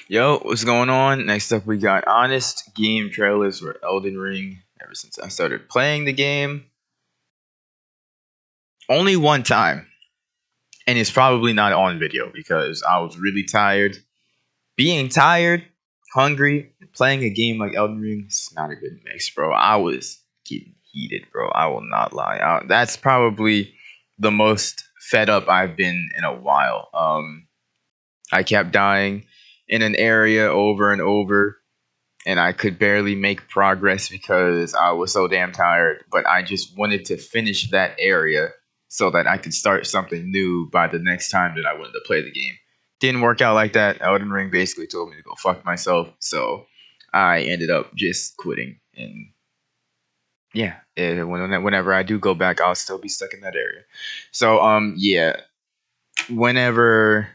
Yo, what's going on? Next up, we got honest game trailers for Elden Ring. Ever since I started playing the game, only one time, and it's probably not on video because I was really tired. Being tired, hungry, and playing a game like Elden Ring is not a good mix, bro. I was getting heated, bro. I will not lie. That's probably the most fed up I've been in a while. I kept dying in an area over and over and I could barely make progress because I was so damn tired. But I just wanted to finish that area so that I could start something new by the next time that I wanted to play the game. Didn't work out like that. Elden Ring basically told me to go fuck myself, so I ended up just quitting. And yeah, whenever I do go back, I'll still be stuck in that area. So yeah, whenever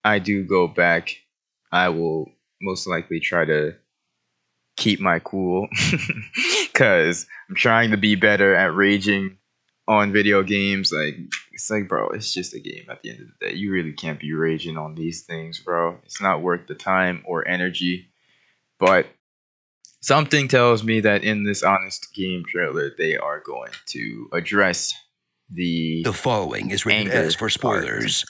I do go back, I will most likely try to keep my cool because I'm trying to be better at raging on video games. Like, it's like, bro, it's just a game at the end of the day. You really can't be raging on these things, bro. It's not worth the time or energy. But something tells me that in this honest game trailer, they are going to address the The following is rated anger S for spoilers.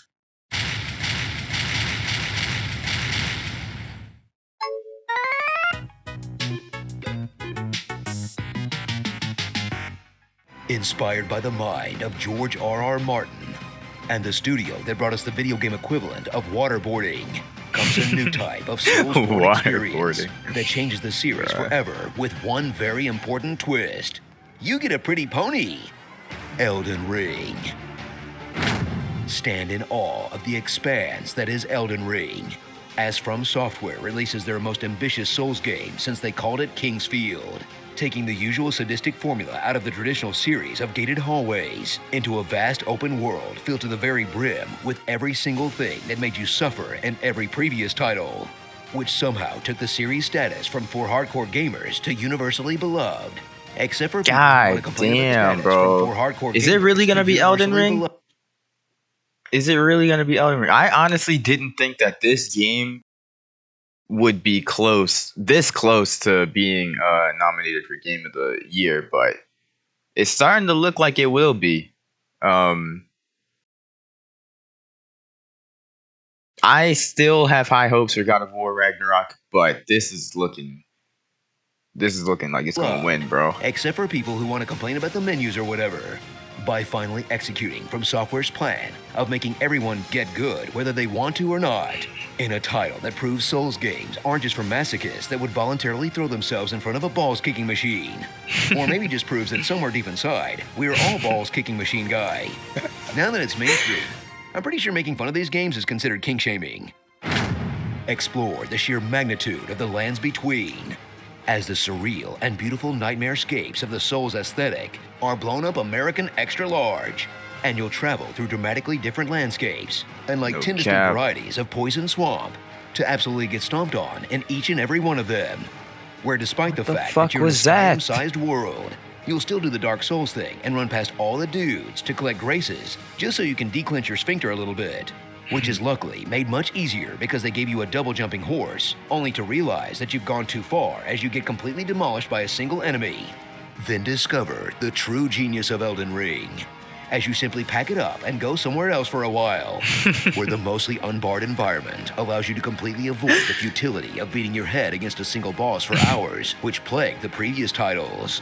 Inspired by the mind of George R.R. Martin and the studio that brought us the video game equivalent of waterboarding, comes a new type of Soulsborne experience that changes the series forever with one very important twist. You get a pretty pony. Elden Ring. Stand in awe of the expanse that is Elden Ring, as From Software releases their most ambitious Souls game since they called it King's Field, taking the usual sadistic formula out of the traditional series of gated hallways into a vast open world filled to the very brim with every single thing that made you suffer in every previous title, which somehow took the series status from for hardcore gamers to universally beloved. Except for people who want to complain about the status bro. from for hardcore Is gamers it really gonna to be Elden universally Ring? beloved. Is it really gonna be Elden Ring? I honestly didn't think that this game would be this close to being nominated for Game of the Year, but it's starting to look like it will be. I still have high hopes for God of War Ragnarok, but this is looking like it's gonna win, bro. Except for people who want to complain about the menus or whatever. By finally executing From Software's plan of making everyone get good whether they want to or not, in a title that proves Souls games aren't just for masochists that would voluntarily throw themselves in front of a balls-kicking machine. Or maybe just proves that somewhere deep inside, we're all balls-kicking machine guy. Now that it's mainstream, I'm pretty sure making fun of these games is considered kink-shaming. Explore the sheer magnitude of the lands between, as the surreal and beautiful nightmarescapes of the Souls aesthetic are blown up American extra large, and you'll travel through dramatically different landscapes and like 10 distinct varieties of poison swamp to absolutely get stomped on in each and every one of them. Where despite the fact that you're in a Skyrim-sized world, you'll still do the Dark Souls thing and run past all the dudes to collect graces just so you can declench your sphincter a little bit. Which is luckily made much easier because they gave you a double jumping horse, only to realize that you've gone too far as you get completely demolished by a single enemy. Then discover the true genius of Elden Ring, as you simply pack it up and go somewhere else for a while, where the mostly unbarred environment allows you to completely avoid the futility of beating your head against a single boss for hours, which plagued the previous titles.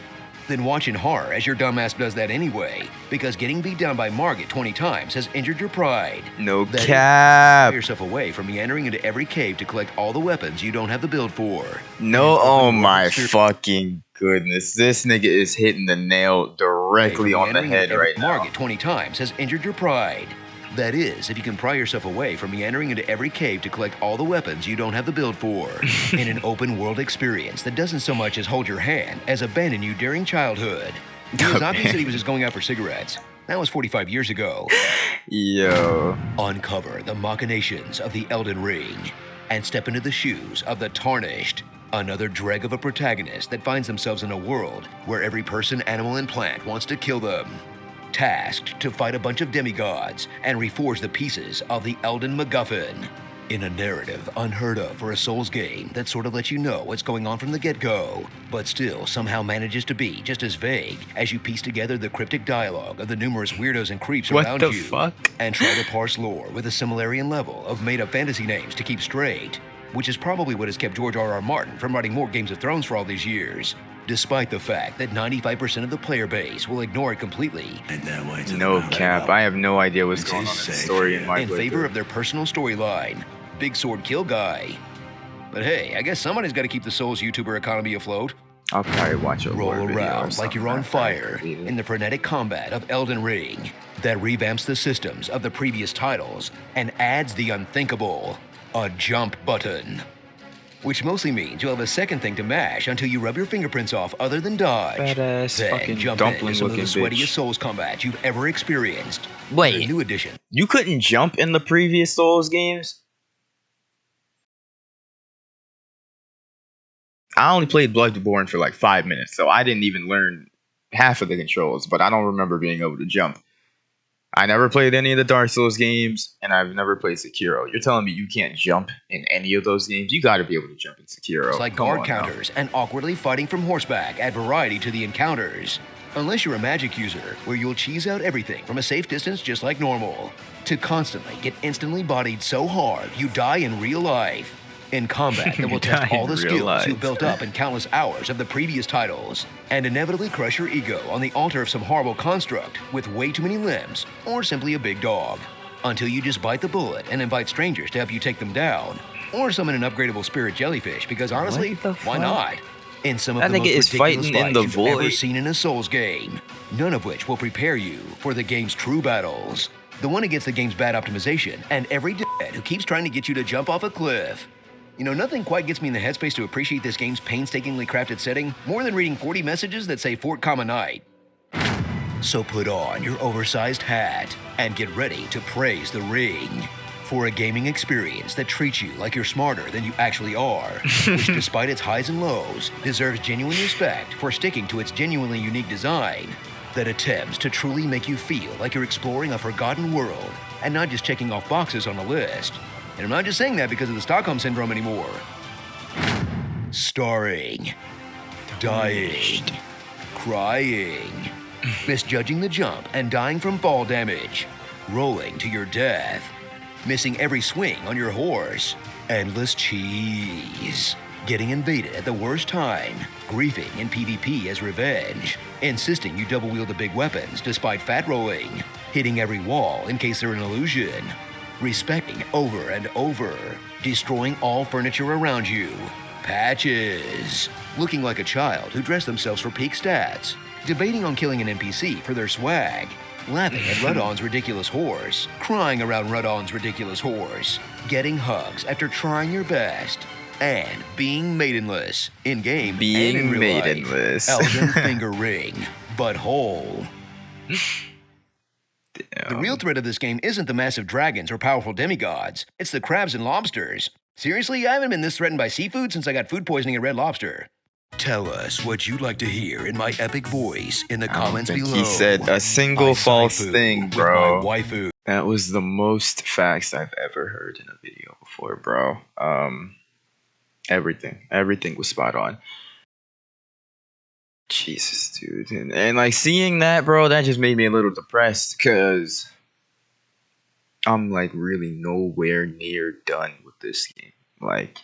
Then watch in horror as your dumbass does that anyway, because getting beat down by Margit 20 times has injured your pride. No cap. Put yourself away from meandering into every cave to collect all the weapons you don't have the build for. No, oh my fucking goodness. This nigga is hitting the nail directly on the head right now. Margit 20 times has injured your pride. That is, if you can pry yourself away from meandering into every cave to collect all the weapons you don't have the build for. In an open world experience that doesn't so much as hold your hand as abandon you during childhood. It was obvious that he was just going out for cigarettes. That was 45 years ago. Yo. Uncover the machinations of the Elden Ring and step into the shoes of the Tarnished. Another dreg of a protagonist that finds themselves in a world where every person, animal, and plant wants to kill them. Tasked to fight a bunch of demigods and reforge the pieces of the Elden MacGuffin. In a narrative unheard of for a Souls game that sort of lets you know what's going on from the get-go, but still somehow manages to be just as vague as you piece together the cryptic dialogue of the numerous weirdos and creeps What around the you, fuck? and try to parse lore with a similarian level of made-up fantasy names to keep straight, which is probably what has kept George R.R. Martin from writing more Games of Thrones for all these years, despite the fact that 95% of the player base will ignore it completely. No cap. I have no idea what's going on in the story in my In favor of their personal storyline, Big Sword Kill Guy. But hey, I guess somebody's got to keep the Souls YouTuber economy afloat. I'll probably watch a Roll lore video or around like you're on something after I fire complete it. in the frenetic combat of Elden Ring that revamps the systems of the previous titles and adds the unthinkable, a jump button. Which mostly means you'll have a second thing to mash until you rub your fingerprints off other than dodge. Badass Then fucking jump into dumpling some of the looking sweatiest bitch. Souls combat you've ever experienced. Wait. The new edition. You couldn't jump in the previous Souls games? I only played Bloodborne for like 5 minutes, so I didn't even learn half of the controls, but I don't remember being able to jump. I never played any of the Dark Souls games, and I've never played Sekiro. You're telling me you can't jump in any of those games? You gotta be able to jump in Sekiro. It's like Come guard on now. counters and awkwardly fighting from horseback add variety to the encounters. Unless you're a magic user, where you'll cheese out everything from a safe distance just like normal, to constantly get instantly bodied so hard you die in real life. In combat that will test Die all in the real skills life. you built up in countless hours of the previous titles, and inevitably crush your ego on the altar of some horrible construct with way too many limbs, or simply a big dog, until you just bite the bullet and invite strangers to help you take them down, or summon an upgradable spirit jellyfish, because honestly, What the why fuck? not? In some of That the nigga most is ridiculous fighting in fights the you've ever void. seen in a Souls game, none of which will prepare you for the game's true battles. The one against the game's bad optimization, and every dickhead who keeps trying to get you to jump off a cliff. You know, nothing quite gets me in the headspace to appreciate this game's painstakingly crafted setting more than reading 40 messages that say Fort Common Night. So put on your oversized hat and get ready to praise the ring for a gaming experience that treats you like you're smarter than you actually are, which despite its highs and lows, deserves genuine respect for sticking to its genuinely unique design that attempts to truly make you feel like you're exploring a forgotten world and not just checking off boxes on a list. And I'm not just saying that because of the Stockholm Syndrome anymore. Starring, dying, crying, misjudging the jump and dying from fall damage, rolling to your death, missing every swing on your horse, endless cheese, getting invaded at the worst time, griefing in PvP as revenge, insisting you double wield the big weapons despite fat rolling, hitting every wall in case they're an illusion, respecting over and over, destroying all furniture around you, patches, looking like a child who dressed themselves for peak stats, debating on killing an NPC for their swag, laughing at Rudon's ridiculous horse, crying around Rudon's ridiculous horse, getting hugs after trying your best, and being maidenless in-game and Being in real maidenless. life. Elden Finger Ring, but whole. The real threat of this game isn't the massive dragons or powerful demigods. It's the crabs and lobsters. Seriously, I haven't been this threatened by seafood since I got food poisoning at Red Lobster. Tell us what you'd like to hear in my epic voice in the I don't comments think below. he said a single I false saifu thing, with bro. my waifu. That was the most facts I've ever heard in a video before, bro. Everything was spot on. Jesus, dude, and like seeing that, bro, that just made me a little depressed because I'm like really nowhere near done with this game. Like,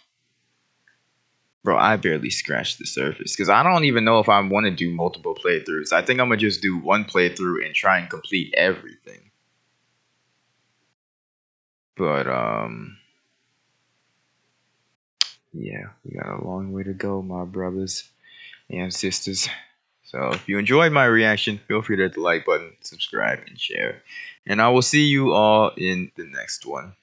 bro, I barely scratched the surface because I don't even know if I want to do multiple playthroughs. I think I'm gonna just do one playthrough and try and complete everything. But yeah, we got a long way to go, my brothers and sisters. So if you enjoyed my reaction, feel free to hit the like button, subscribe, and share. And I will see you all in the next one.